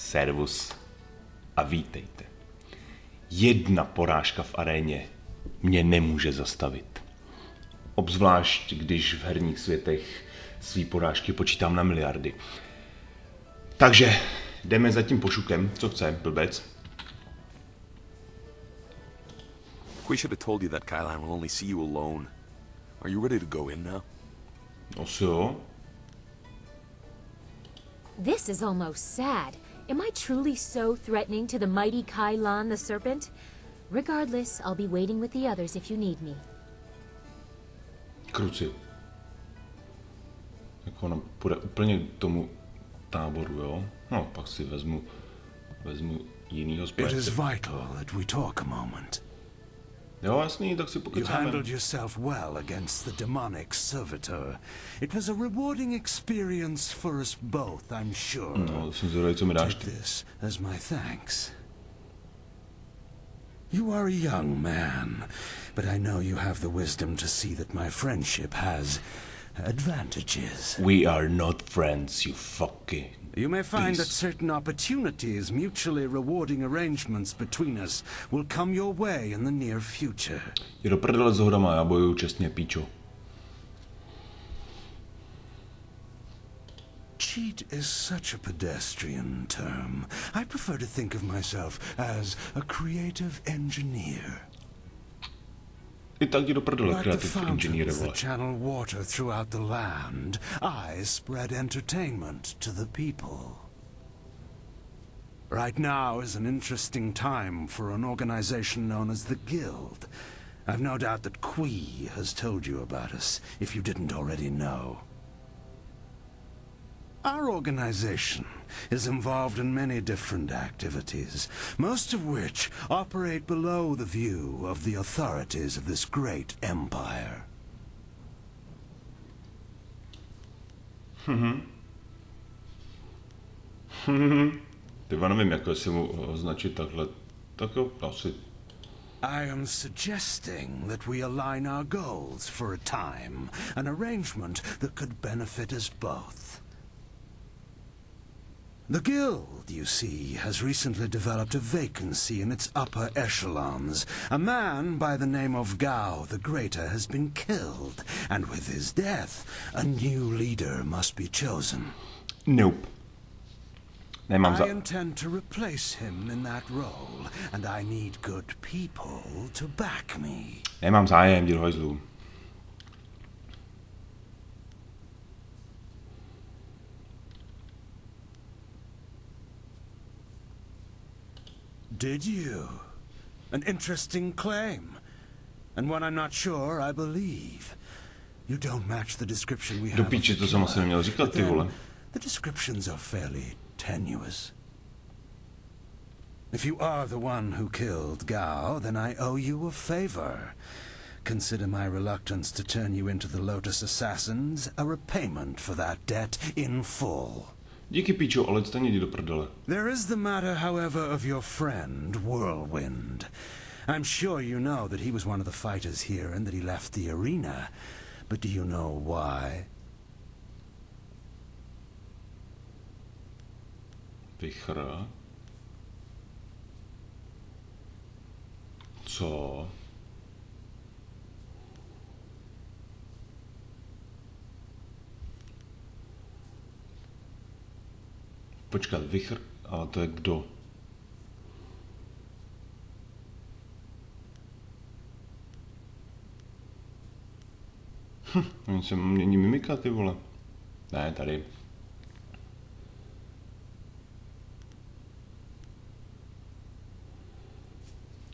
Servus a vítejte. Jedna porážka v aréně mě nemůže zastavit. Obzvlášť, když v herních světech svý porážky počítám na miliardy. Takže jdeme za tím pošukem, co chce, blbec. We should have told you that Kylan will only see you alone. Are you ready to go in now? Asi jo. This is almost sad. Am I truly so threatening to the mighty Kylan the serpent? Regardless, I'll be waiting with the others if you need me. Kruci. Jako ona půjde úplně k tomu táboru, jo? No, pak si vezmu jinýho It zpětce. is vital that we talk a moment. Jo, jasný, tak si You pokecáme. handled yourself well against the demonic servitor. It was a rewarding experience for us both, I'm sure. No, jsem zvědavý, co mi dáš Take ty. this as my thanks. You are a young man, but I know you have the wisdom to see that my friendship has advantages. We are not friends, you fucking... You may find that beast. certain opportunities, mutually rewarding arrangements between us, will come your way in the near future. Je do prdele s hodama, já bojuju čestně, píčo. Cheat is such a pedestrian term. I prefer to think of myself as a creative engineer. I tak jdi do prdele, Like the kreativní inženýre, fountains vole. that channel water throughout the land, I spread entertainment to the people. Right now is an interesting time for an organization known as the Guild. I've no doubt that Qui has told you about us, if you didn't already know. Our organization is involved in many different activities, most of which operate below the view of the authorities of this great empire. Tyva, nevím, jako jestli mu označit takhle. Tak jo, asi. I am suggesting that we align our goals for a time, an arrangement that could benefit us both. The Guild, you see, has recently developed a vacancy in its upper echelons. A man by the name of Gao the Greater has been killed, and with his death, a new leader must be chosen. Nope. Nemám za... I intend to replace him in that role, and I need good people to back me. Nemám zájem, jdi do hajzlu. Did you? An interesting claim. And one I'm not sure I believe. You don't match the description we Do have. píči, of to jsem asi neměl říkat, But ty vole. then, the descriptions are fairly tenuous. If you are the one who killed Gao, then I owe you a favor. Consider my reluctance to turn you into the Lotus Assassins a repayment for that debt in full. Díky, píčo, ale stejně jdi do prdele. There is the matter, however, of your friend, Whirlwind. I'm sure you know that he was one of the fighters here and that he left the arena. But do you know why? Vychra. Co? Počkat, vychr... Ale to je kdo? Oni se mění mimika, ty vole. Ne, tady.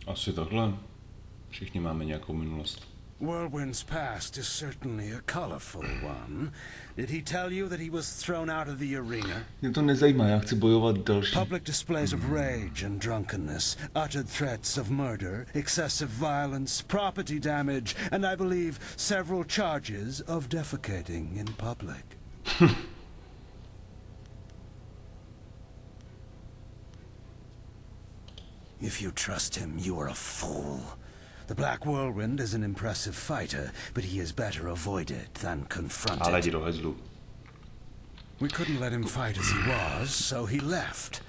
Asi takhle. Všichni máme nějakou minulost. Whirlwind's past is certainly a colorful one. Did he tell you that he was thrown out of the arena? Mě to nezajímá, já chci bojovat další. Public displays of rage and drunkenness, uttered threats of murder, excessive violence, property damage, and I believe several charges of defecating in public. If you trust him, you are a fool. The Black Whirlwind is an impressive fighter, but he is better avoided than confronted. Ale jdi do hezlu. We couldn't let him fight as he was, so he left.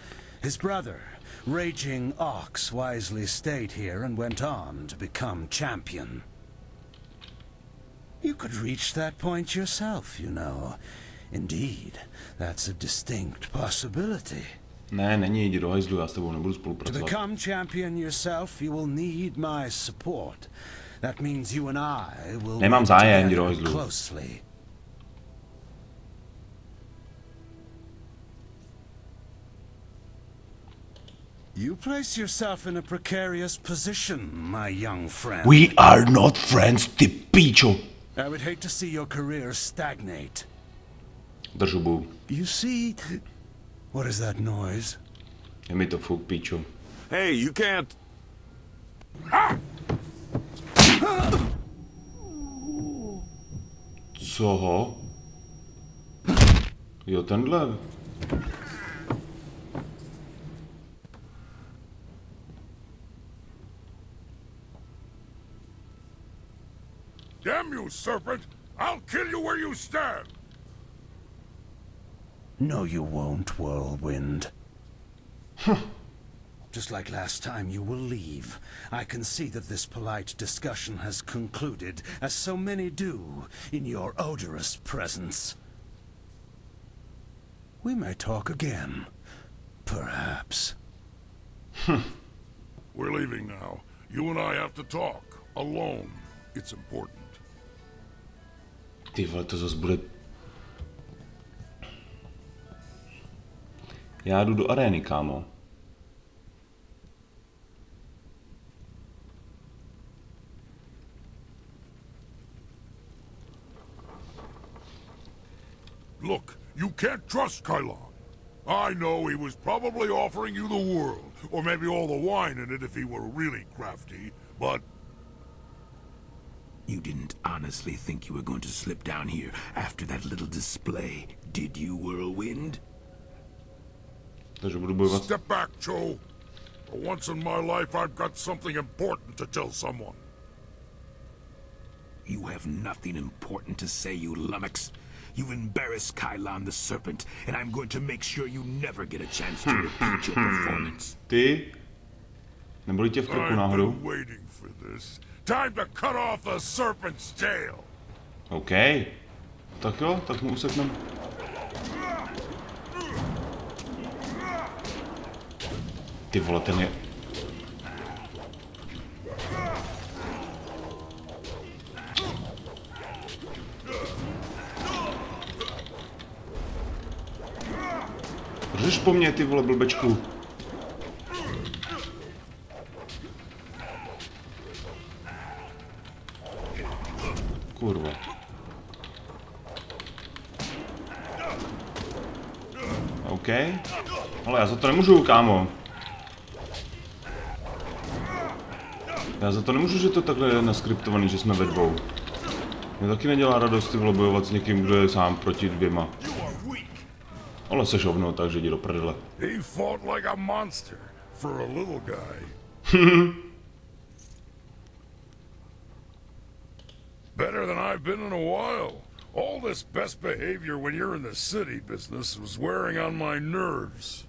His brother, Raging Ox, wisely stayed here and went on to become champion. You could reach that point yourself, you know. Indeed, that's a distinct possibility. Ne, není, jdi do hajzlu, já s tebou nebudu To spolupracovat. become champion yourself, you will need my support. That means you and I will Nemám work zájem, jdi do together hajzlu. closely. You place yourself in a precarious position, my young friend. We are not friends, ty píčo. I would hate to see your career stagnate. Drž hubu. You see, what is that noise? Je mi to fuk, píčo. Hey, you can't... Co ho? Jo, tenhle. Damn you, serpent! I'll kill you where you stand! No, you won't, Whirlwind. Just like last time, you will leave. I can see that this polite discussion has concluded, as so many do, in your odorous presence. We may talk again. Perhaps. We're leaving now. You and I have to talk. Alone. It's important. Ty vole, to zase bude... Já jdu do arény, kámo. Look, you can't trust Kylon. I know he was probably offering you the world, or maybe all the wine in it if he were really crafty, but... You didn't honestly think you were going to slip down here after that little display, did you, Whirlwind? Takže budu bojovat. Step back, Joe. For once in my life, I've got something important to tell someone. You have nothing important to say, you lummox. You've embarrassed Kylon the Serpent, and I'm going to make sure you never get a chance to repeat your performance. Ty? Neboli tě v krku I've náhodou? been waiting for this. Time to cut off the serpent's tail. OK. Tak jo, tak mu useknem. Ty vole, ten je... Řeš po mně, ty vole, blbečku. Kurva. OK. Ale já za to nemůžu, kámo. Já za to nemůžu, že to takhle je naskriptovaný, že jsme ve dvou. Mě taky nedělá radost ty vole bojovat s někým, kdo je sám proti dvěma. Ale seš hovno, takže jdi do prdele. He fought like a monster for a little guy. Better than I've been in a while. All this best behavior when you're in the city business was wearing on my nerves.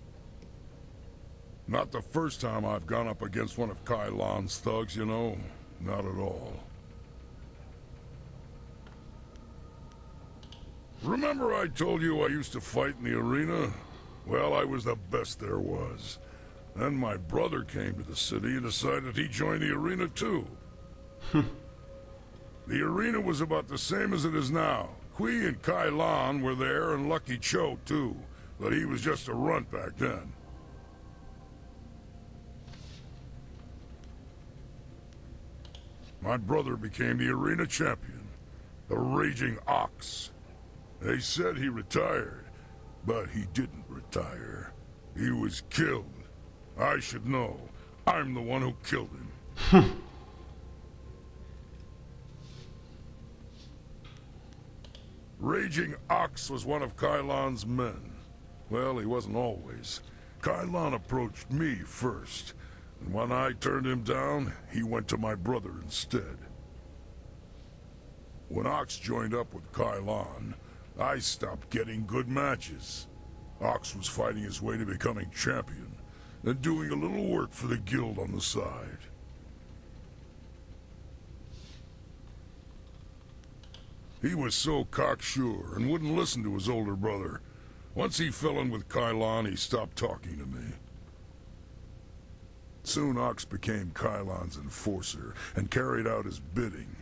Not the first time I've gone up against one of Kylon's thugs, you know. Not at all. Remember I told you I used to fight in the arena? Well, I was the best there was. Then my brother came to the city and decided he'd join the arena too. The arena was about the same as it is now. Kui and Kylon were there and Lucky Cho too, but he was just a runt back then. My brother became the arena champion, the Raging Ox. They said he retired, but he didn't retire. He was killed. I should know. I'm the one who killed him. Raging Ox was one of Kylon's men. Well, he wasn't always. Kylon approached me first, and when I turned him down, he went to my brother instead. When Ox joined up with Kylon, I stopped getting good matches. Ox was fighting his way to becoming champion, and doing a little work for the guild on the side. He was so cocksure and wouldn't listen to his older brother. Once he fell in with Kylon, he stopped talking to me. Soon Ox became Kylon's enforcer and carried out his bidding.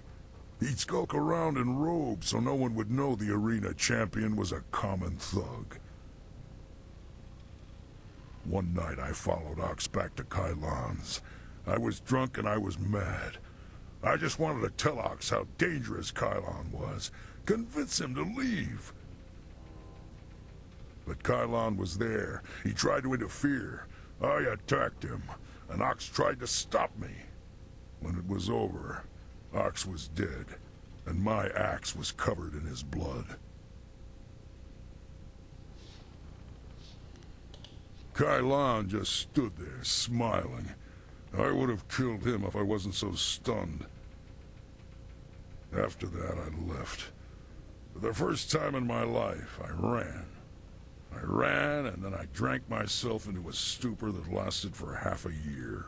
He'd skulk around in robes so no one would know the arena champion was a common thug. One night I followed Ox back to Kylon's. I was drunk and I was mad. I just wanted to tell Ox how dangerous Kylon was, convince him to leave. But Kylon was there. He tried to interfere. I attacked him, and Ox tried to stop me. When it was over, Ox was dead, and my axe was covered in his blood. Kylon just stood there, smiling. I would have killed him if I wasn't so stunned. After that, I left. For the first time in my life, I ran. I ran, and then I drank myself into a stupor that lasted for half a year.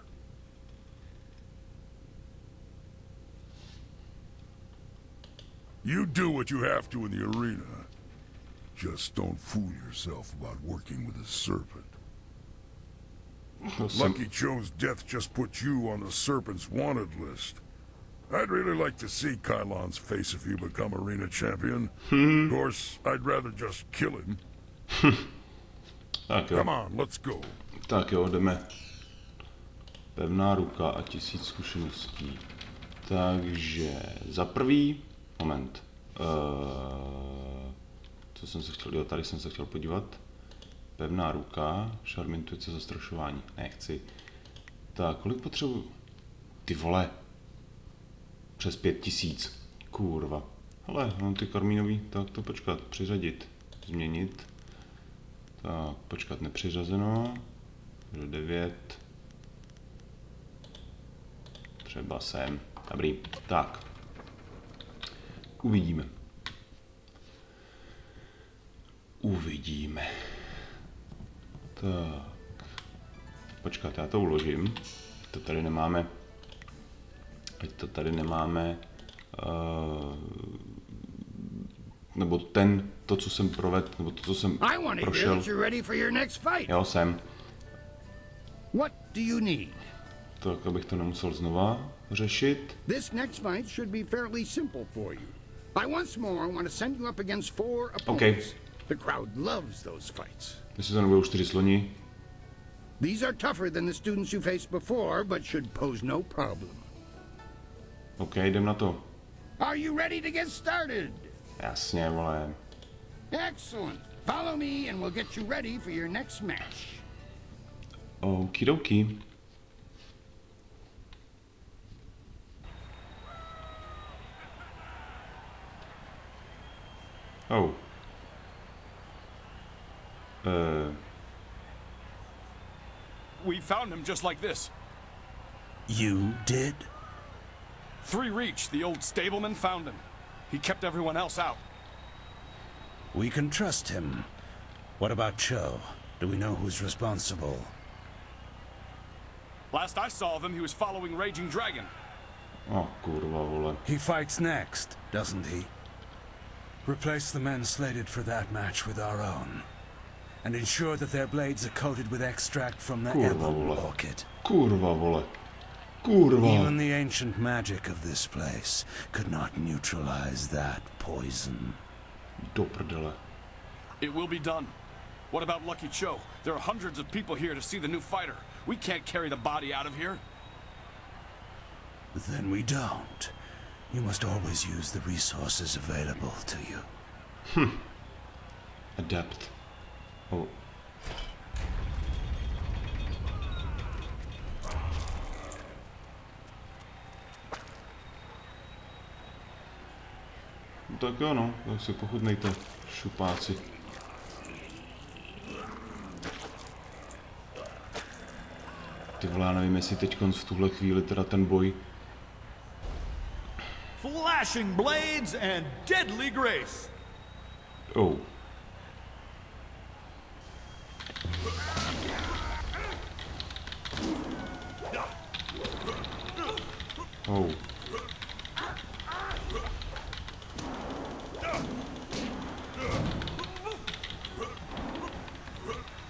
You do what you have to in the arena. Just don't fool yourself about working with a serpent. Lucky Joe's death just put you on the Serpent's wanted list. I'd really like to see Kylon's face if you become arena champion. Of course, I'd rather just kill him. Tak jo. Come on, let's go. Tak jo, jdeme. Pevná ruka a 1000 zkušeností. Takže za prvý... Moment. Co jsem se chtěl dělat? Tady jsem se chtěl podívat. Pevná ruka, šarm, intuice, zastrašování. Nechci. Tak, kolik potřebuji? Ty vole. Přes 5000. Kurva. Hele, mám ty karmínový. Tak to počkat, přiřadit. Změnit. Tak, počkat, nepřiřazeno. 9. Třeba sem. Dobrý. Tak. Uvidíme. Uvidíme. Tak. Počkat, já to uložím. To tady nemáme. Ať to tady nemáme. Nebo to, co jsem provedl, nebo to, co jsem prošel. Jo, jsem. What do you need? Tak, abych to nemusel znova řešit. This next fight should be fairly simple for you. I once more want to send you up against 4 opponents. Okay. The crowd loves those fights. Jestli to nebudou 4 sloni. These are tougher than the students you faced before, but should pose no problem. OK, jdem na to. Are you ready to get started? Jasně, vole. Excellent. Follow me and we'll get you ready for your next match. Okidoki. Oh. We found him just like this. You did? 3 Reach, the old stableman, found him. He kept everyone else out. We can trust him. What about Cho? Do we know who's responsible? Last I saw of him, he was following Raging Dragon. Oh, kurva, vole. He fights next, doesn't he? Replace the men slated for that match with our own. And ensure that their blades are coated with extract from the ebon orchid. Kurva, vole. Kurva. Even the ancient magic of this place could not neutralize that poison. Do prdele. It will be done. What about Lucky Cho? There are hundreds of people here to see the new fighter. We can't carry the body out of here. Then we don't. You must always use the resources available to you. Adept. Oh. Tak jo, no, tak si pochutnejte, šupáci. Ty vole, já nevím, jestli teď v tuhle chvíli teda ten boj. Flashing blades and deadly grace. Oh.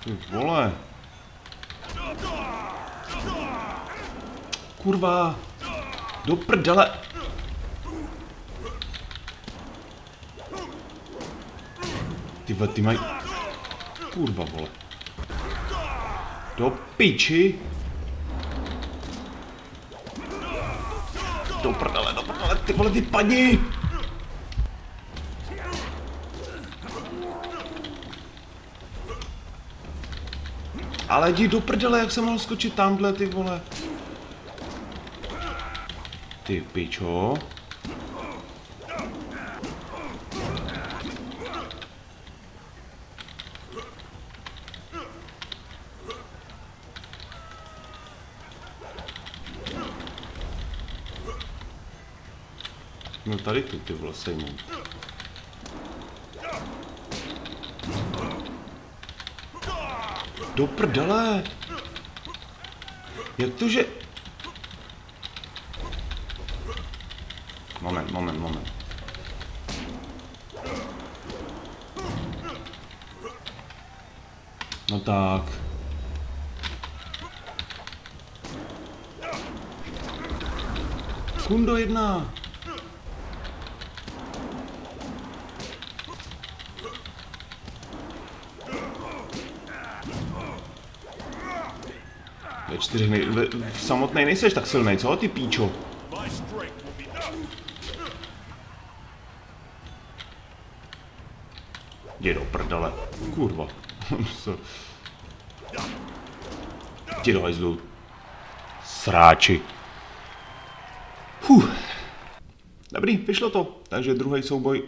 Ty vole. Kurva. Do prdele. Ty mají... Kurva, vole. Do piči. Do prdele, ty vole, vypadni. Ale jdi do prdele, jak jsem mohl skočit tamhle, ty vole. Ty pičo. No tady tu, ty vole, sejmou. Do prdele! Jak to, že... Moment. No tak. Kundo jedna. Ve 4 samotnej nejseš tak silnej, co ty píčo? Jdi do prdele. Kurva. Jdi do hajzlu. Sráči. Dobrý, vyšlo to. Takže druhý souboj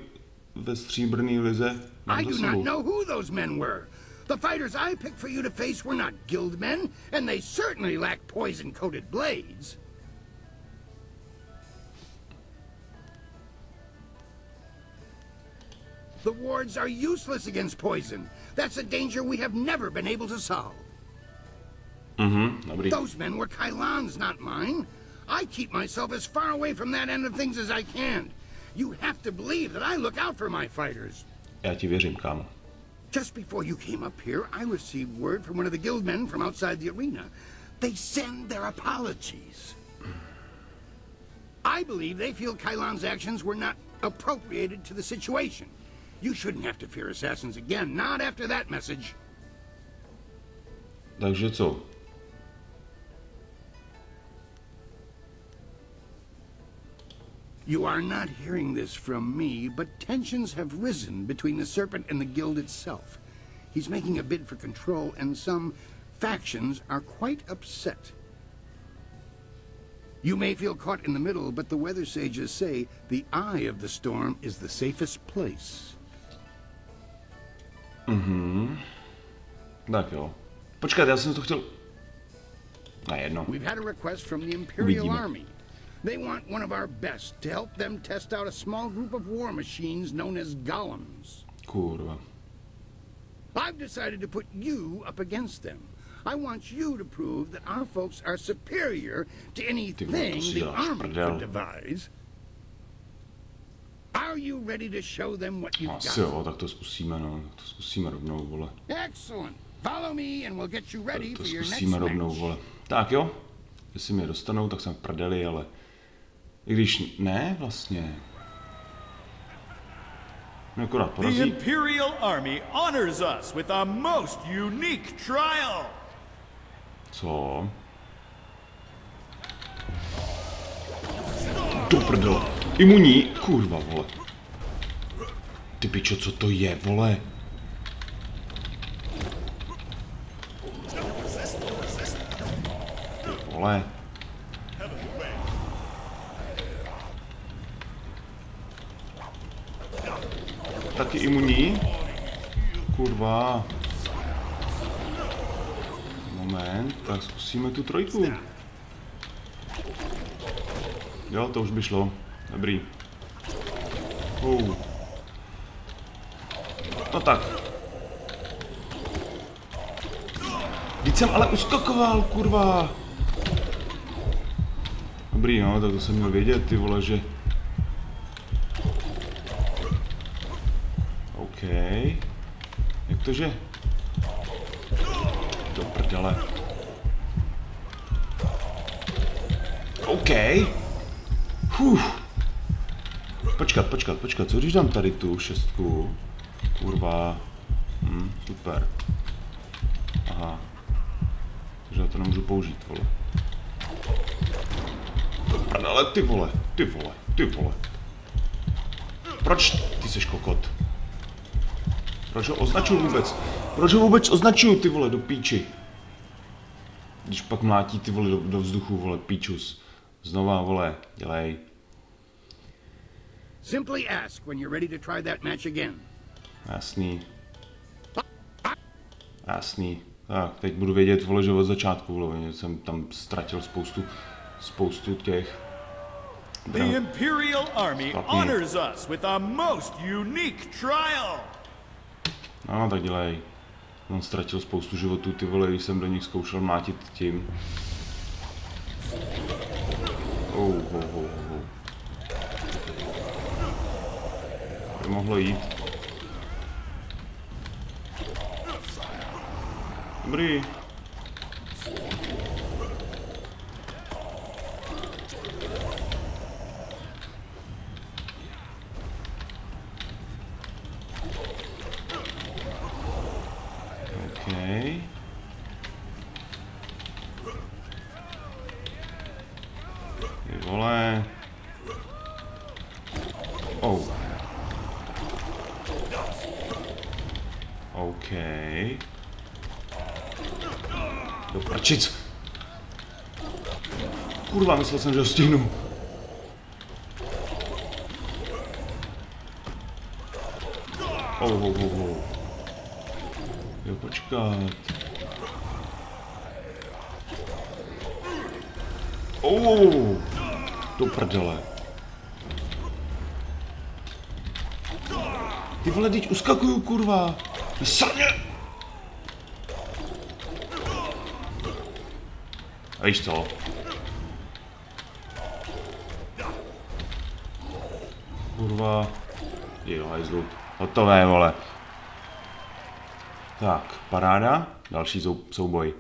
ve stříbrný lize. I do not know who those men were. The fighters I picked for you to face were not guild men, and they certainly lack poison-coated blades. The wards are useless against poison. That's a danger we have never been able to solve. Those men were Kailan's, not mine. I keep myself as far away from that end of things as I can. You have to believe that I look out for my fighters. Já ti věřím, kámo. Just before you came up here, I received word from one of the guild men from outside the arena. They send their apologies. I believe they feel Kailan's actions were not appropriated to the situation. You shouldn't have to fear assassins again, not after that message. Takže co? You are not hearing this from me, but tensions have risen between the Serpent and the Guild itself. He's making a bid for control, and some factions are quite upset. You may feel caught in the middle, but the weather sages say the eye of the storm is the safest place. Tak jo. Počkat, já jsem to chtěl... Najednou. We've had a request from the Imperial Army. They want one of our best to help them test out a small group of war machines known as golems. Kurva. I've decided to put you up against them. I want you to prove that our folks are superior to anything the army could devise. Are you ready to show them what you've got? Asi jo, tak to zkusíme, no. To zkusíme rovnou, vole. Excellent. Follow me and we'll get you ready for your next match. To zkusíme rovnou, vole. Tak jo. Jestli mě dostanou, tak jsem v prdeli, ale... I když ne, vlastně. Akorát porazí. The Imperial Army honors us with a most unique trial. Co? Do prdele. Imunní, kurva, vole. Ty pičo, co to je, vole? Ty vole. Taky imunní? Kurva. Moment, tak zkusíme tu trojku. Jo, to už by šlo. Dobrý. No tak. Vždyť jsem ale uskakoval, kurva. Dobrý, no, tak to jsem měl vědět, ty vole, že... OK. Jak to, že... Do prdele. OK. Počkat, co když dám tady tu šestku? Kurva. Super. Aha. Takže já to nemůžu použít, vole. Ale ty vole. Proč ty seš kokot? Proč ho označuju vůbec? Proč ho vůbec označuju, ty vole, do píči? Když pak mlátí ty vole do vzduchu, vole, píčus. Znova, vole, dělej. Simply ask when you're ready to try that match again. Jasný. Tak, teď budu vědět, vole, že od začátku, vole, jsem tam ztratil spoustu těch... The Imperial Army honors us with a most unique trial. No, tak dělej. On ztratil spoustu životů, ty vole, když jsem do nich zkoušel mlátit tím. To mohlo jít. Dobrý. Okay. Ty vole. OK. Do prčic. Kurva, myslel jsem, že ho stihnu. Jo, počkat. Do prdele. Ty vole, teď uskakuju, kurva. Vysrně! A víš co? Kurva. Jo, hajzlu. Hotové, vole. Tak, paráda. Další souboj.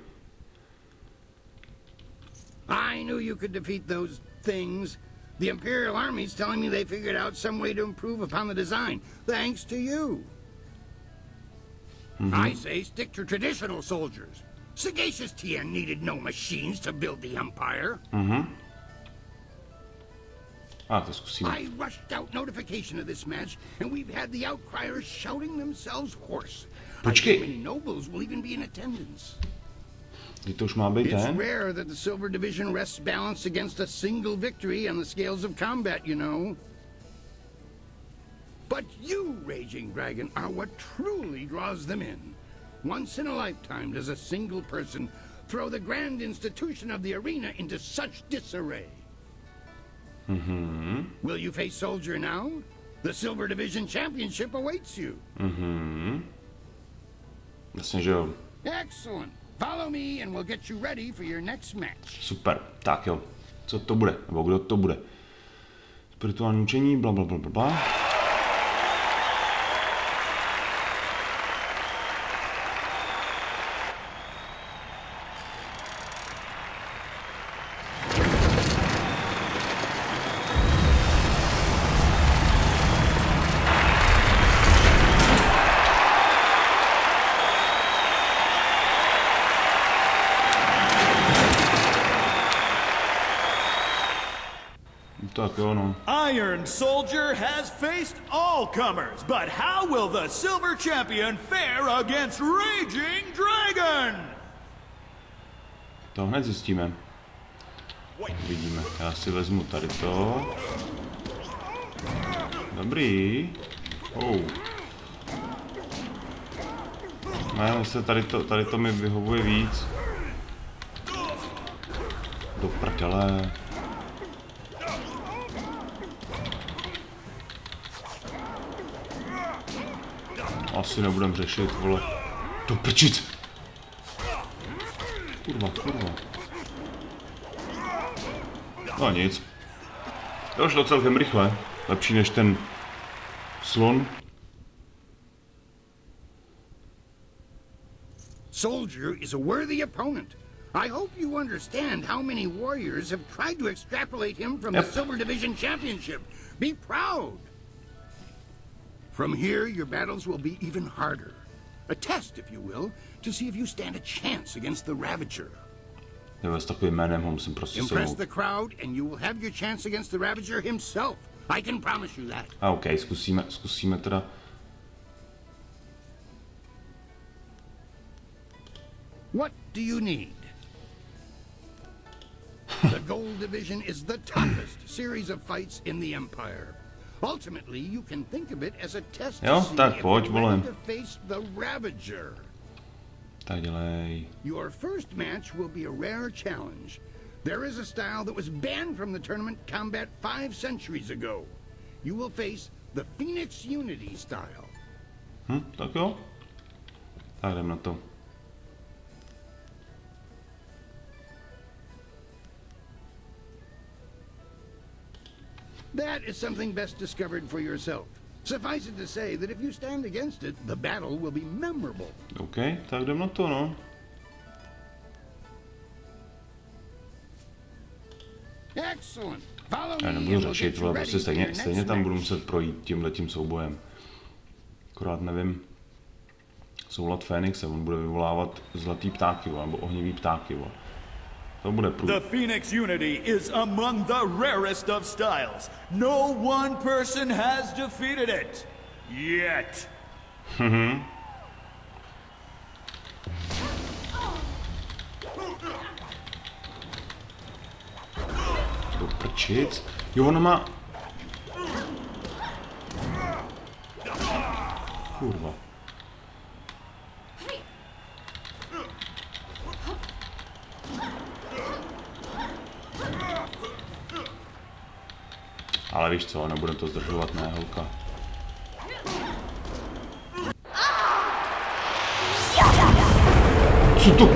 I knew you could defeat those things. The Imperial Army's telling me they figured out some way to improve upon the design, thanks to you. I say stick to traditional soldiers. Sagacious Tien needed no machines to build the Empire. To zkusíme. I rushed out notification of this match, and we've had the outcriers shouting themselves hoarse. Počkej. Many nobles will even be in attendance. To už má být It's ten? rare that the Silver Division rests balanced against a single victory on the scales of combat, you know. But you, Raging Dragon, are what truly draws them in. Once in a lifetime does a single person throw the grand institution of the arena into such disarray. Will you face Soldier now? The Silver Division Championship awaits you. Jasně, že jo. Excellent. Follow me and we'll get you ready for your next match. Super, tak jo. Co to bude? Nebo kdo to bude? Spirituální učení, blablabla. Tak jo, no. Iron Soldier has faced all comers, but how will the Silver Champion fare against Raging Dragon? To hned zjistíme. Vidíme. Já si vezmu tady to. Dobrý. Ne, se tady to mi vyhovuje víc. Do prdele. Asi nebudem řešit, vole. Do prčic! Kurva. No nic. To šlo celkem rychle. Lepší než ten slon. Soldier is a worthy opponent. I hope you understand how many warriors have tried to extrapolate him from the Silver Division Championship. Be proud. From here, your battles will be even harder. A test, if you will, to see if you stand a chance against the Ravager. S takovým jménem ho musím prostě Impress the crowd and you will have your chance against the Ravager himself. I can promise you that. A OK, zkusíme teda. What do you need? The Gold Division is the toughest series of fights in the Empire. Ultimately, you can think of it as a test to see if you're ready to face the Ravager. Tak dělej. Your first match will be a rare challenge. There is a style that was banned from the tournament combat 5 centuries ago. You will face the Phoenix Unity style. Tak jo. Tak jdem na to. That is something best discovered for yourself. Suffice it to say that if you stand against it, the battle will be memorable. OK, tak jdem na to, no. Excellent. Follow Já nebudu řešit, ale prostě stejně tam budu muset projít tímhletím soubojem. Akorát nevím. Soulad Fénixe, on bude vyvolávat zlatý ptáky, nebo ohnivý ptáky. To bude průd. The Phoenix Unity is among the rarest of styles. No one person has defeated it. Yet. Do prčic. Jo, ona má... Kurva. Ale víš co, nebudem to zdržovat, ne, holka. Co to?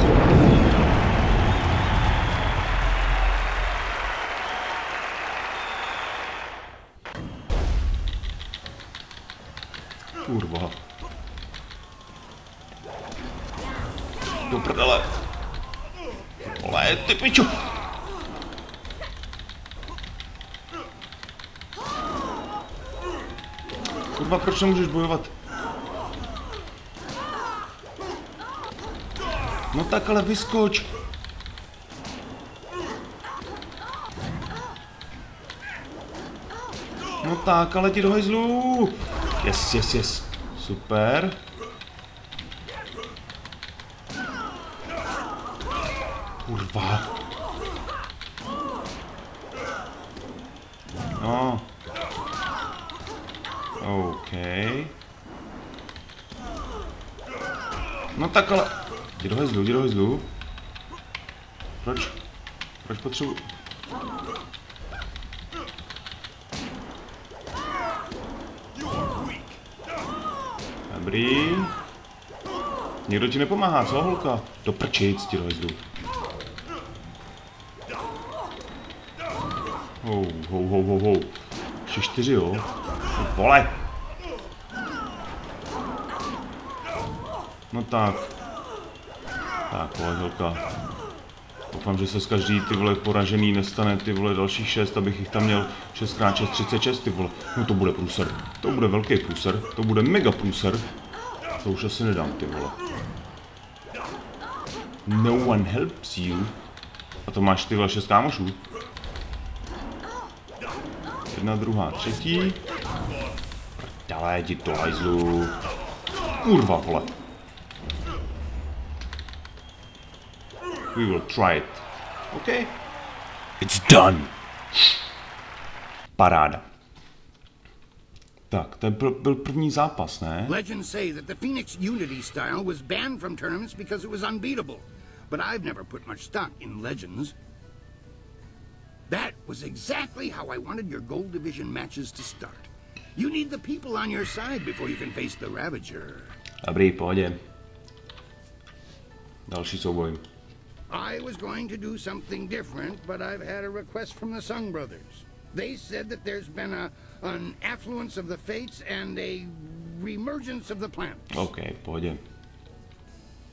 Kurva. Do prdele. Vole, ty pičo. Kurva, proč nemůžeš bojovat? No tak ale vyskoč. No tak, ale ti do hajzlu. Yes. Super. Kurva. No. OK. No tak ale... Jdi do hajzlu. Proč potřebuji... Dobrý. Někdo ti nepomáhá, co holka? Do prčic, jdi do hajzlu. Hou. Ještě 4, jo? No, vole. No tak. Tak, vole, holka. Doufám, že se z každý ty vole poražený nestane ty vole dalších 6, abych jich tam měl 6x6, 36 ty vole. No to bude průser. To bude velký průser. To bude mega průser. To už asi nedám ty vole. No one helps you. A to máš ty vole 6 kámošů. 1, 2, 3. Prdele, jdi do hajzlu. Kurva, vole. We will try it. Okay. It's done. Paráda. Tak, to byl první zápas, ne? Legends say that the Phoenix Unity style was banned from tournaments because it was unbeatable. But I've never put much stock in legends. That was exactly how I wanted your Gold Division matches to start. You need the people on your side before you can face the Ravager. Dobrý, pohodě. Další souboj. I was going to do something different, but I've had a request from the Sung brothers. They said that there's been an affluence of the fates and a reemergence of the planets. Okay, pohodě.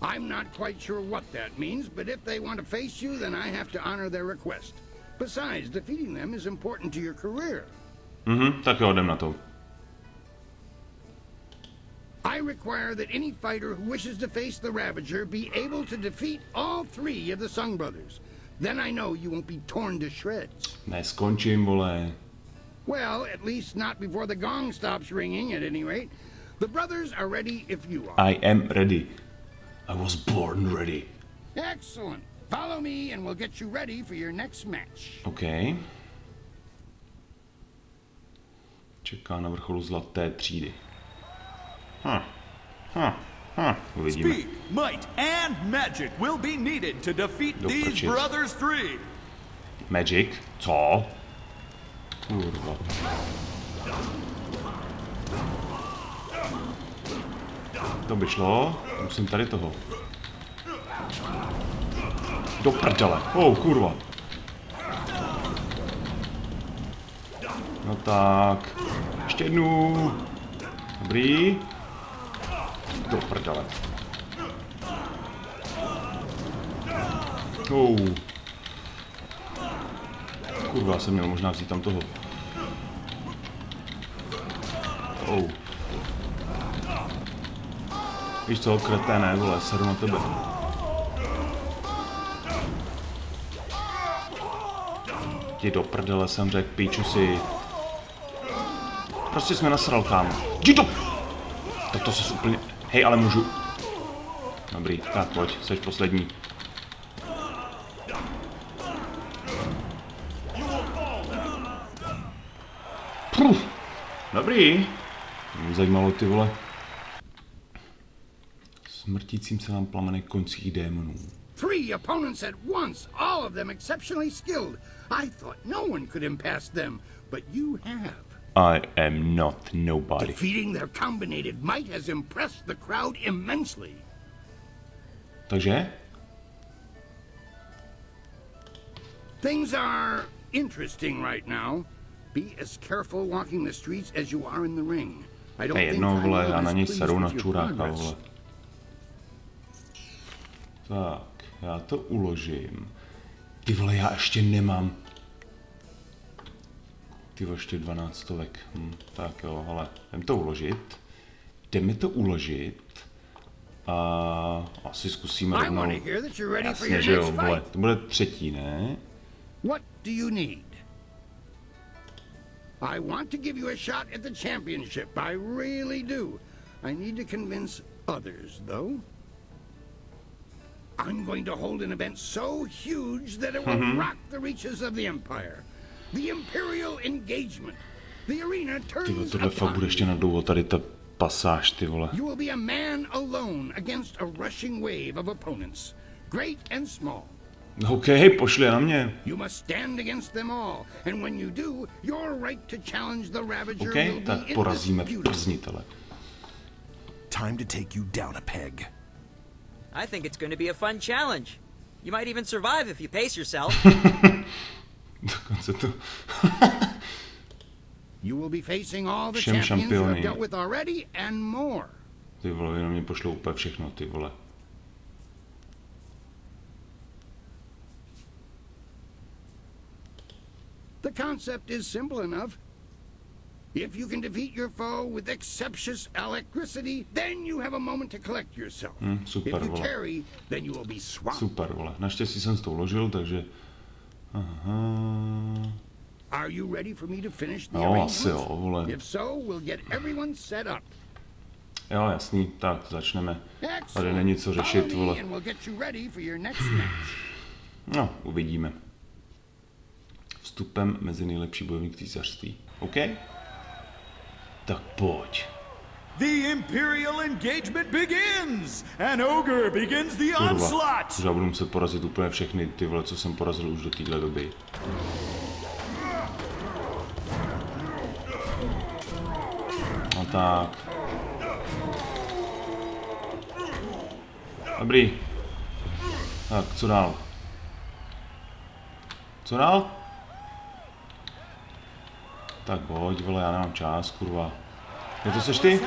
I'm not quite sure what that means, but if they want to face you, then I have to honor their request. Besides, defeating them is important to your career. Tak jo, jdem na to. I require that any fighter who wishes to face the Ravager be able to defeat all 3 of the Sung brothers. Then I know you won't be torn to shreds. Ne, skončím, vole. Well, at least not before the gong stops ringing, at any rate. The brothers are ready if you are. I am ready. I was born ready. Excellent. Follow me and we'll get you ready for your next match. OK. Čeká na vrcholu zlaté třídy. Uvidíme. Speed, might, and magic will be needed to defeat these brothers 3. Magic? Co? Kurva. To by šlo. Musím tady toho. Do prdele. Kurva. No tak. Ještě jednu. Dobrý. Do prdele. Kurva, jsem měl možná vzít tam toho. Víš co, kreténe, vole, seru na tebe. Jdi do prdele, jsem řekl, píču si. Prostě jsme nasral, kámo. Jdi do... Tak to se úplně... Hej, ale můžu... Dobrý, tak pojď, seš poslední. Dobrý. Mě zajímalo, ty vole. Smrtícím se vám plameny koňských démonů. 3 opponents at once, all of them exceptionally skilled. I thought no one could impass them, but you have. I am not nobody. Defeating their combinated might has impressed the crowd immensely. Takže? Things are interesting right now. Be as careful walking the streets as you are in the ring. I don't think vole, já na něj pleased seru na with your čuráka, progress. vole. Tak, já to uložím. Ty vole, já ještě nemám. Ty vole, ještě 12 stovek. Tak jo, hele, jdem to uložit. Jdeme to uložit. A asi zkusíme rovnou. Jasně, že jo, vole, to bude 3., ne? What do you need? I want to give you a shot at the championship. I really do. I need to convince others, though. I'm going to hold an event so huge that it will rock the reaches of the Empire. The Imperial engagement. The arena turns tohle fakt bude ještě na dlouho, tady ta pasáž, ty vole. You will be a man alone against a rushing wave of opponents, great and small. OK, pošli na mě. You must stand against them all, and when you do, your right to challenge the Ravager will be tak porazíme prznitele. Time to take you down a peg. I think it's going to be a fun challenge. You might even survive if you pace yourself. Dokonce to. You will be facing all the champions you have dealt with already and more. Ty vole, jenom mě pošlou úplně všechno, ty vole. The concept is simple enough. If you can defeat your foe with exceptious alacrity, then you have a moment to collect yourself. Super, if you vole. tarry, then you will be swamped. Super, vole. Naštěstí jsem to uložil, takže... Aha. Are you ready for me to finish the asi jo, vole. If so, we'll get everyone set up. Jo, jasný, tak začneme. Tady není co řešit, vole. No, uvidíme. Vstupem mezi nejlepší bojovník císařství. OK? Tak pojď. The Imperial engagement begins! An ogre begins the onslaught! Já budu muset porazit úplně všechny ty vole, co jsem porazil už do téhle doby. No tak. Dobrý. Tak, co dál? Co dál? Tak pojď, vole, já nemám čas, kurva. Je to seš ty?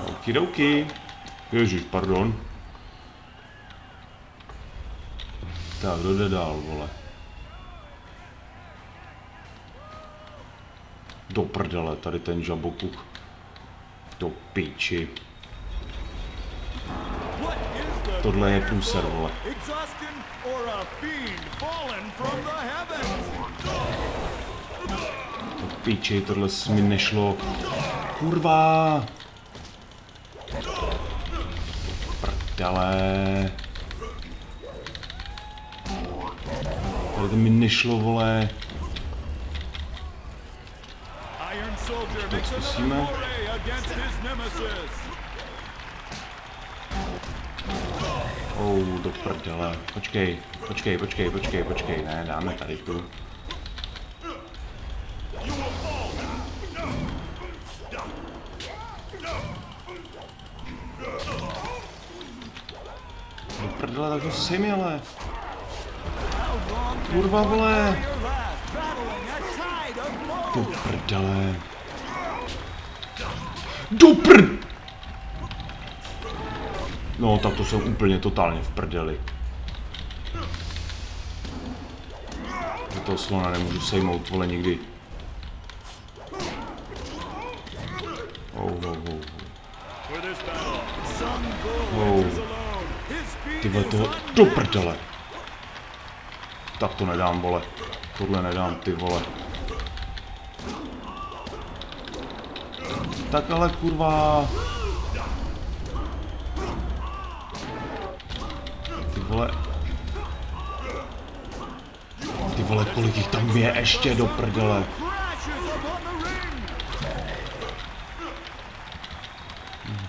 Okidoki. Ježiš, pardon. Tak, kdo jde dál, vole? Do prdele, tady ten žabokuch. Do piči. Tohle je průser, vole. Do piči, tohle mi nešlo. Kurva! Prdele. Tady to mi nešlo, vole. Tak zkusíme. Do prdele. Počkej. Ne, dáme tady tu. Do prdele, tak to sejmi, ale. Kurva, vole. Do prdele. No, tak to jsem úplně totálně v prdeli. Do toho slona nemůžu sejmout, vole, nikdy. Ty vole, toho do prdele. Tak to nedám, vole. Tohle nedám, ty vole. Tak ale kurva. Ty vole, kolik jich tam je ještě do prdele.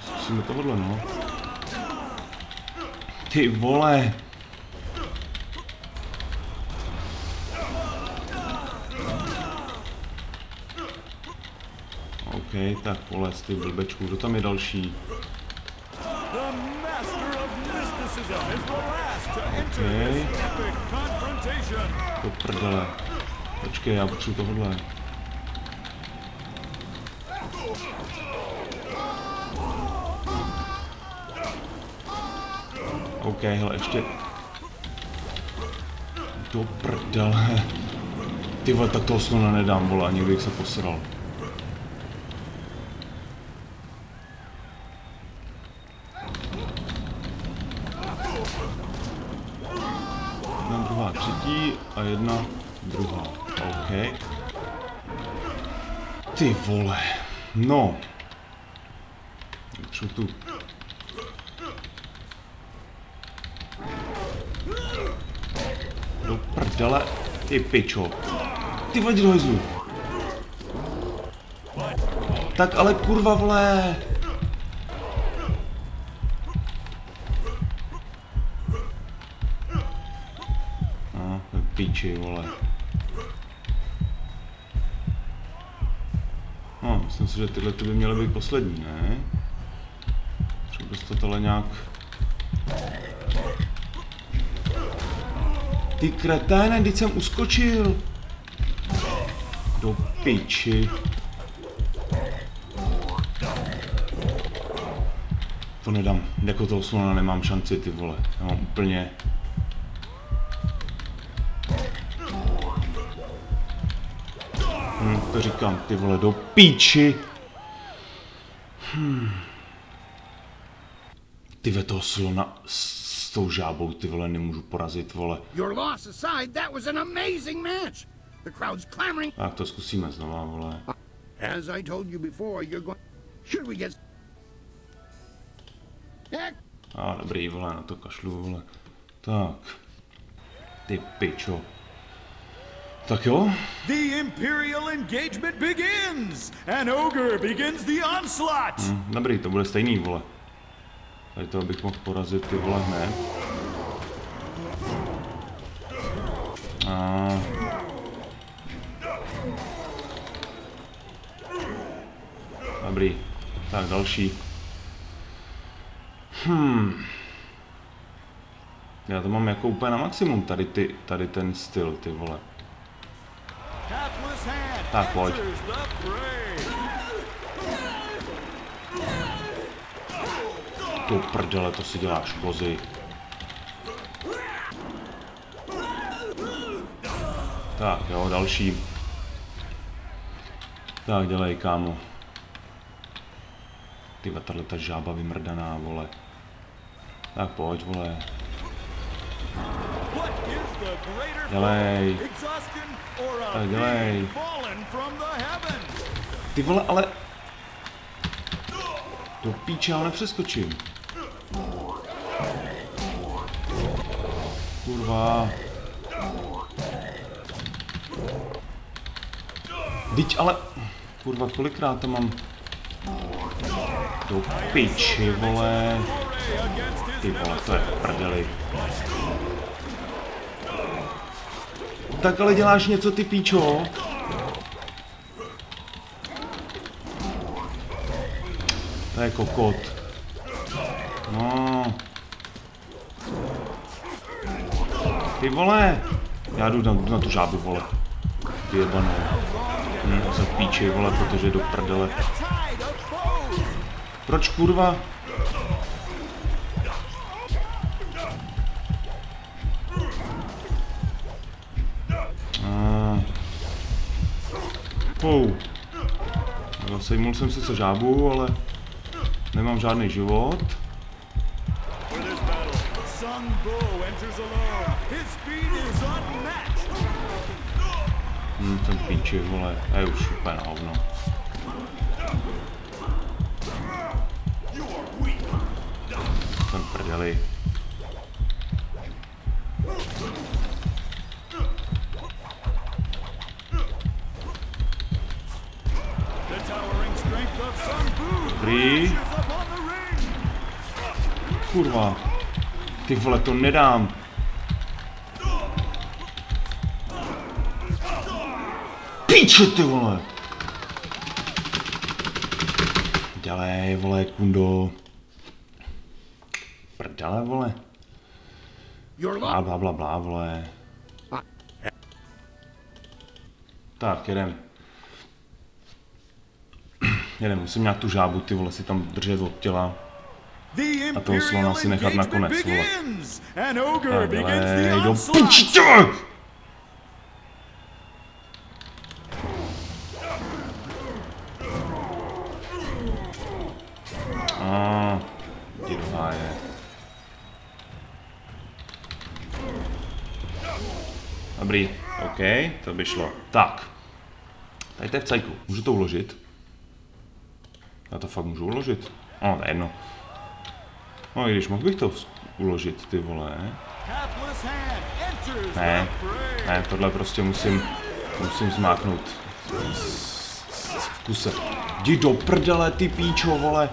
Zkusíme tohle, no. Ty vole. OK, tak polez ty blbečku, kdo tam je další? OK. To prdele. Počkej, já potřebuji tohle. OK, hele, ještě. Do prdele. Ty vole, tak toho slona nedám, vole, ani kdybych se posral. Jedna, druhá, třetí a jedna, druhá. OK. Ty vole. No. Co tu? Do prdele. Ty pičo. Ty vole, do hajzlu. Tak ale kurva, vole. No, piči, vole. No, myslím si, že tyhle by měly být poslední, ne? Třeba dostat ale nějak... Ty kreténe, teď jsem uskočil. Do piči. To nedám, jako toho slona nemám šanci, ty vole. Já mám úplně... To říkám, ty vole, do píči. Ty ve toho slona s tou žábou, ty vole, nemůžu porazit, vole. Tak to zkusíme znova, vole. Dobrý, vole, na to kašlu, vole. Tak. Ty pičo. Tak jo. The imperial engagement begins. An ogre begins the onslaught. Dobrý, to bude stejný, vole. Tady to bych mohl porazit, ty vole, hned. Dobrý. Tak další. Já to mám jako úplně na maximum, tady ten styl, ty vole. Tak pojď. To prdele, to si děláš kozy. Tak jo, další. Tak dělej, kámo. Tyva, tato žába vymrdaná, vole. Tak pojď, vole. Dělej. Tak dělej. Ty vole, ale... Do píče, já ho nepřeskočím. Kurva. Dyť ale... Kurva, kolikrát to mám... Do piči, vole. Ty vole, to je v prdeli. Tak ale děláš něco, ty píčo. To je kokot. No. Ty vole. Já jdu na tu žábu, vole. Ty jebanou. Za píči, vole, protože do prdele. Proč, kurva? Sejmul jsem sice žábu, ale nemám žádný život. Ten píči, vole, je už úplně na hovno. Ten prdeli. Dobrý. Kurva. Ty vole, to nedám. Píče, ty vole. Dělej, vole, kundo. Prdele, vole. Blá, vole. Tak, jedem. Musím nějak tu žábu, ty vole, si tam držet od těla. A toho slona si nechat nakonec, vole. Tak, dělej, do piči, jdi do háje. Dobrý, OK, to by šlo. Tak. Tady to je v cajku, můžu to uložit? Já to fakt můžu uložit? No, to je jedno. No, i když mohl bych to uložit, ty vole. Ne, tohle prostě musím zmáknout. V kuse. Jdi do prdele, ty píčo, vole.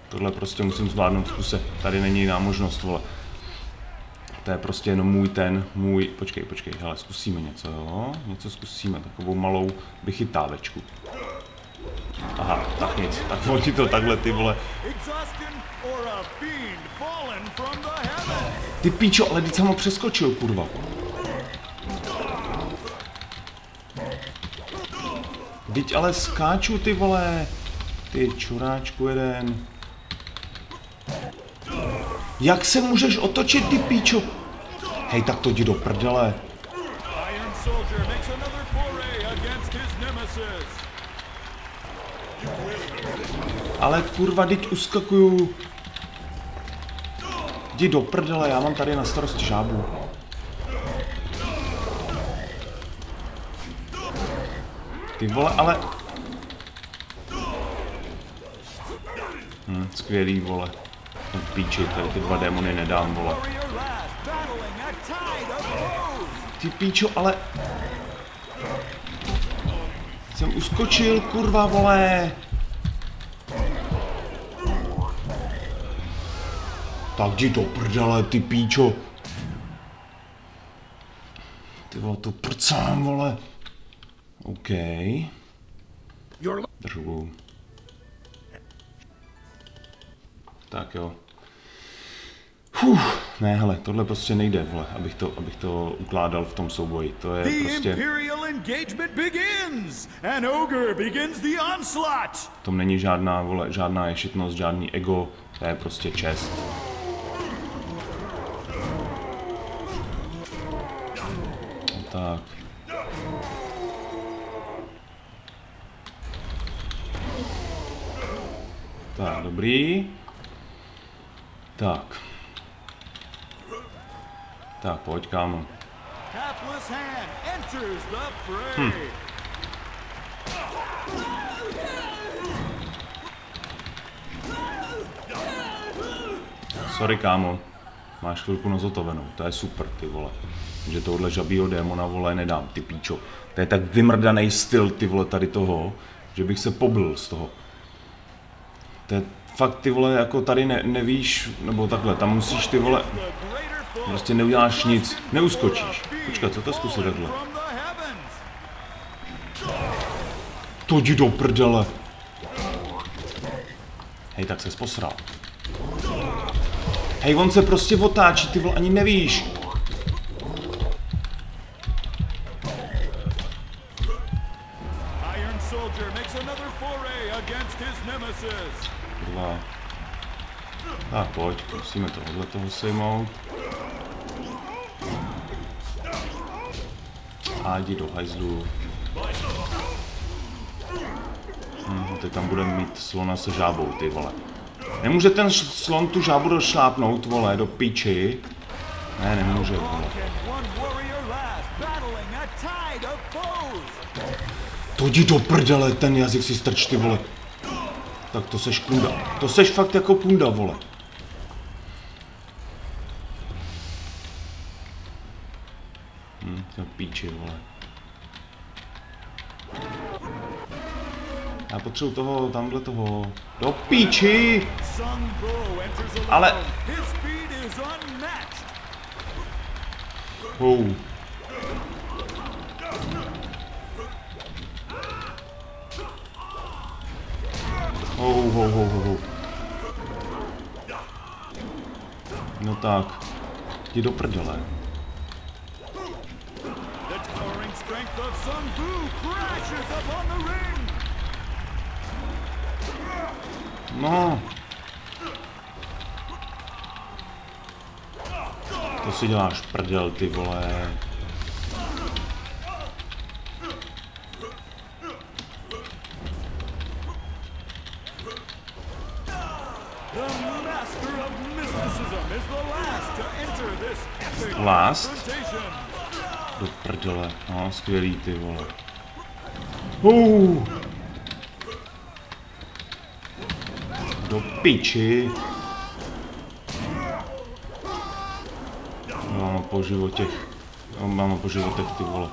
Tohle prostě musím zvládnout v kuse. Tady není jiná možnost, vole. To je prostě jenom můj... Počkej, hele, zkusíme něco, jo? Něco zkusíme, takovou malou vychytávečku. Aha, tak nic, tak oni to takhle, ty vole. Ty píčo, ale teď jsem ho přeskočil, kurva. Teď ale skáču, ty vole. Ty čuráčku jeden. Jak se můžeš otočit, ty píčo? Hej, tak to jdi do prdele. Ale kurva, teď uskakuju. Jdi do prdele, já mám tady na starost žábu. Ty vole, ale... Skvělý, vole. No píči, tady ty dva démony nedám, vole. Ty píčo, ale... Jsem uskočil, kurva, vole. Tak jdi do prdele, ty píčo. Ty vole, to prcám, vole. OK. Držu. Tak jo. Ne, hele, tohle prostě nejde, vole, abych to ukládal v tom souboji. To je prostě... V tom není žádná, vole, žádná ješitnost, žádný ego, to je prostě čest. Tak. Tak, dobrý. Tak. Tak, pojď, kámo. Sorry, kámo. Máš chvilku nazotovenou, to je super, ty vole. Že tohle žabýho démona, vole, nedám, ty píčo. To je tak vymrdaný styl, ty vole, tady toho, že bych se poblil z toho. To je fakt, ty vole, jako tady nevíš, nebo takhle, tam musíš, ty vole, prostě neuděláš nic, neuskočíš. Počkat, co to zkusit takhle? To jdi do prdele. Hej, tak se posral. Hej, on se prostě otáčí, ty vole, ani nevíš. Kurva. Tak pojď, musíme tohle toho sejmout. A jdi do hajzlu. Teď tam budeme mít slona se žábou, ty vole. Nemůže ten slon tu žábu došlápnout, vole, do píči. Ne, nemůže, vole. To jdi do prdele, ten jazyk si strč, ty vole. Tak to seš kunda. To seš fakt jako kunda, vole. To píči, vole. Já potřebuji toho, tamhle toho. Do píči! Ale... No tak, jdi do prdele. No. To si děláš prdel, ty vole. Last? Do prdele, no, skvělý, ty vole. Do piči. Mám po životech. Mám po životech, ty vole.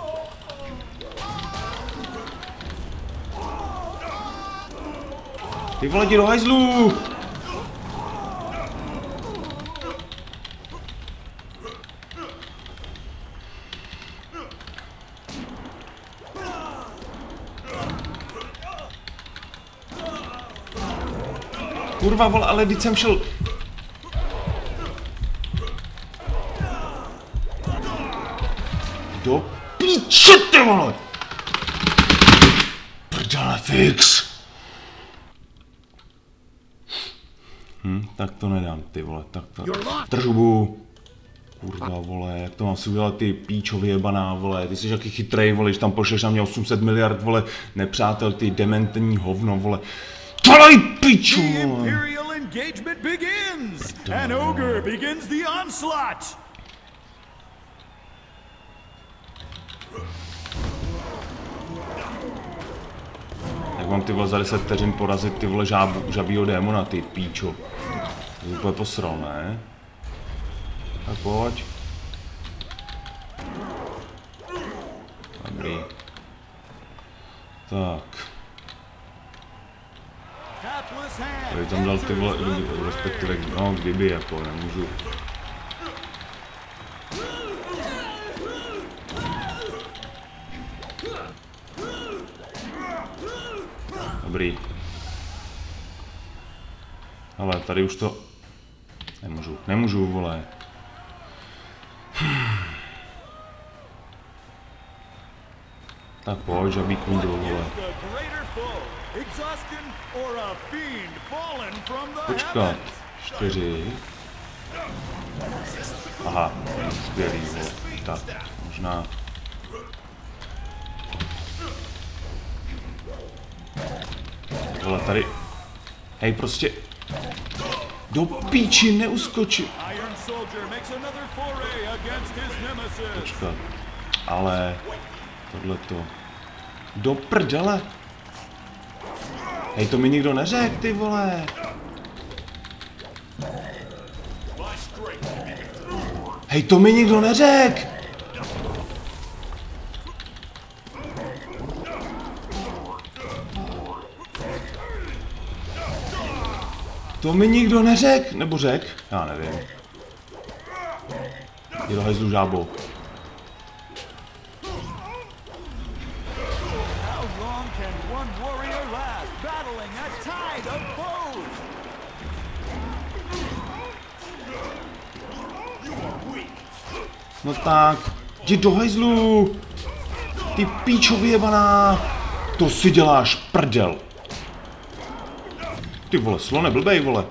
Ty vole, jdi do hajzlu! Kurva, vole, ale teď jsem šel... Do píče, ty vole! Prdele fix! Tak to nedám, ty vole, tak to... Držubu! Kurva, vole, jak to mám si udělat, ty píčo vyjebaná, vole, ty jsi jaký chytrej, vole, že tam pošleš na mě 800 miliard, vole, nepřátel, ty dementní hovno, vole. Tolej piču! Jak mám, ty vole, za 10 vteřin porazit, ty vole, žabýho démona, ty píčo. To je úplně posral, ne? Tak pojď. Dobrý. Tak. Tady tam dal ty vole, respektive, no kdyby, jako, nemůžu. Dobrý. Ale tady už to... Nemůžu, vole. Tak pojď, žabí kundu, vole. Počkat. 4. Aha, skvělý, vole. Tak, možná... Vole, tady... Hej, prostě... Do píči, neuskočil. Počkat. Ale... Tohleto... Do prdele. Hej, to mi nikdo neřekl, ty vole. Hej, to mi nikdo neřekl. To mi nikdo neřekl, nebo řekl? Já nevím. Je to hajzlu žábou. No tak, jdi do hajzlu! Ty píčo vyjebaná! To si děláš prdel! Ty vole, slone, blbej, vole!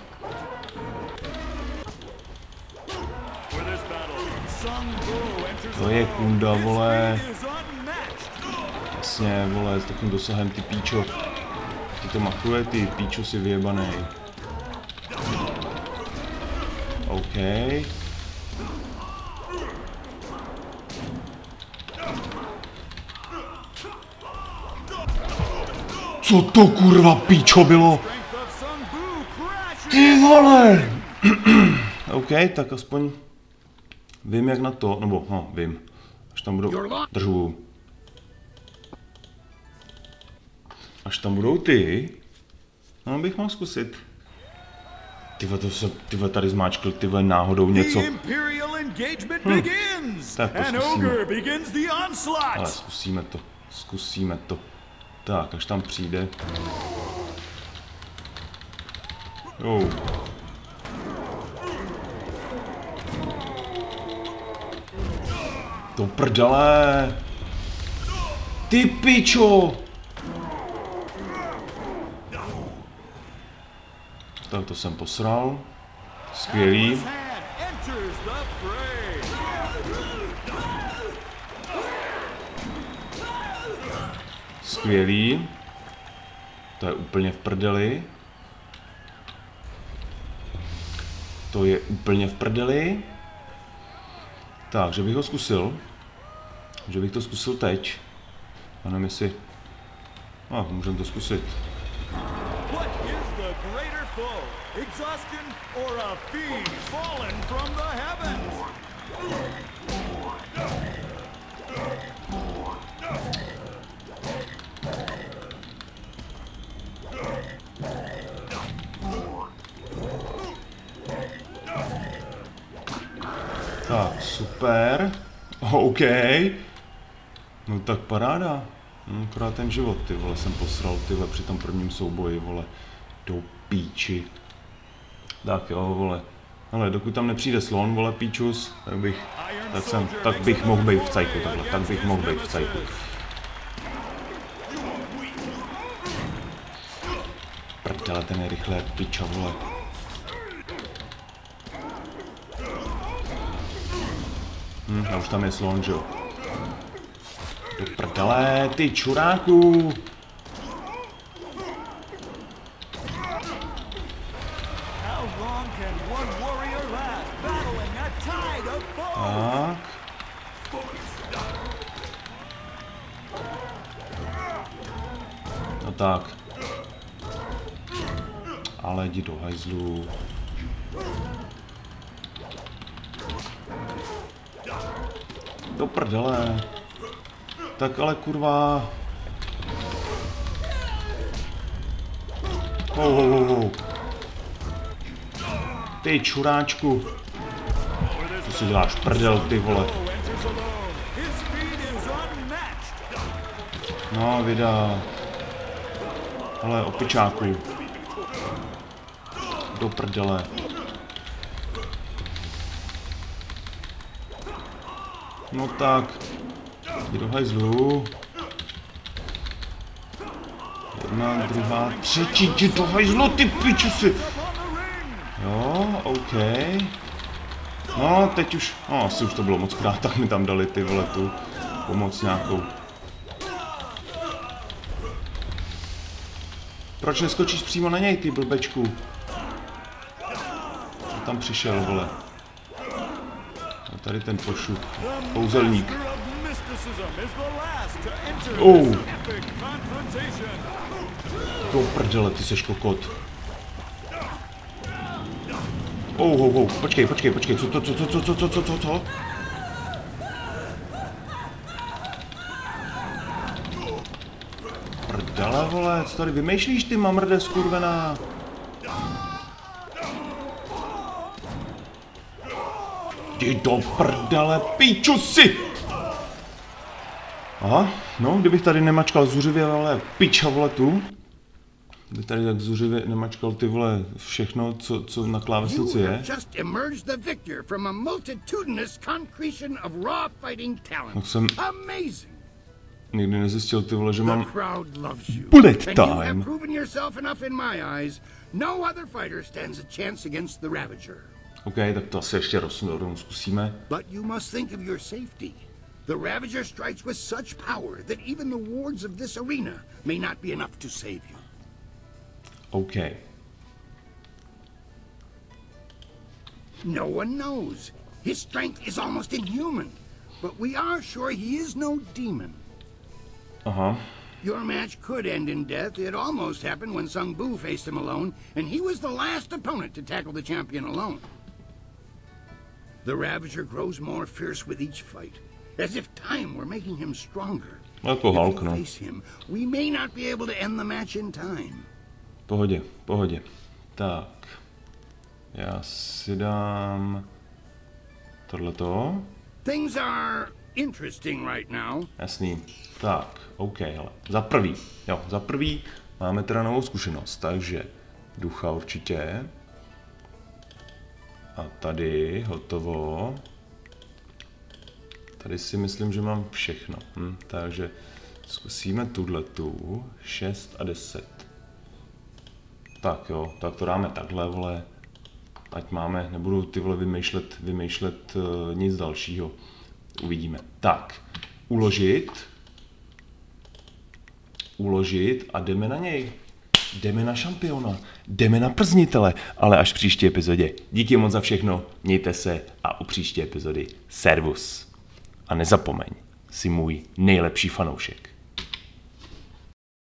To je kunda, vole. Jasně, vole, s takým dosahem, ty píčo. Ty to machuje, ty píčo si vyjebanej. OK. Co to kurva píčo bylo? Ty vole! OK, tak aspoň vím jak na to, nebo no, vím. Až tam budou, držu. Až tam budou ty, no bych mohl zkusit. Tyhle to se, tyhle tady zmáčkl, tyhle náhodou něco. Tak to zkusíme. Ale zkusíme to. Tak, až tam přijde. Jo. To prdele. Ty pičo. Tak to jsem posral. Skvělý. Skvělý. To je úplně v prdeli. To je úplně v prdeli. Tak, že bych ho zkusil. Že bych to zkusil teď. Já nevím jestli... No, můžeme to zkusit. Tak, super. OK. No tak paráda. Akorát ten život, ty vole, jsem posral, ty vole, při tom prvním souboji, vole. Do píči. Tak jo, vole. Ale dokud tam nepřijde slon, vole, píčus, tak bych mohl být v cajku, takhle, tak bych mohl být v cajku. Prdele, ten je rychle jak píča, vole. A už tam je slon, že jo. Do prdele, ty čuráku. Tak. No tak. Ale jdi do hajzlu. Do prdele. Tak ale kurva. Ty čuráčku. To si děláš prdel, ty vole. No, vydá. Ale opičáku. Do prdele. No tak. Jdi do hajzlu. Jedna, druhá, třetí, jdi do hajzlu, ty pičusy. Jo, OK. No, teď už, no asi už to bylo moc krát, tak mi tam dali ty vole tu pomoc nějakou. Proč neskočíš přímo na něj, ty blbečku? Co tam přišel, vole? A tady ten pošup. Kouzelník. Do prdele, ty seš kokot. Počkej, co? Prdele, vole, co tady vymýšlíš, ty mamrde skurvená? Jdi do prdele, pičusi! Aha, no, kdybych tady nemačkal zuřivě, vole, piča, vole, tu. Kdybych tady tak zuřivě nemačkal ty, vole, všechno, co na klávesnici je. Tak jsem nikdy nezjistil, ty vole, že mám bullet time. OK, tak to asi ještě rovnou zkusíme. The Ravager strikes with such power that even the wards of this arena may not be enough to save you. Okay. No one knows. His strength is almost inhuman, but we are sure he is no demon. Your match could end in death. It almost happened when Sung Bu faced him alone, and he was the last opponent to tackle the champion alone. The Ravager grows more fierce with each fight. As if time were making him stronger. Jako Hulk, no. We may not be able to end the match in time. Pohodě. Tak. Já si dám tohleto. Things are interesting right now. Jasný. Tak, OK, hele. Za prvý máme teda novou zkušenost, takže ducha určitě. A tady hotovo. Tady si myslím, že mám všechno. Takže zkusíme tuhletu. 6 a 10. Tak jo, tak to dáme takhle, vole. Ať máme, nebudu ty vole vymýšlet nic dalšího. Uvidíme. Tak, uložit a jdeme na něj. Jdeme na šampiona, jdeme na prznitele, ale až v příští epizodě. Díky moc za všechno, mějte se a u příští epizody Servus. A nezapomeň, jsi můj nejlepší fanoušek.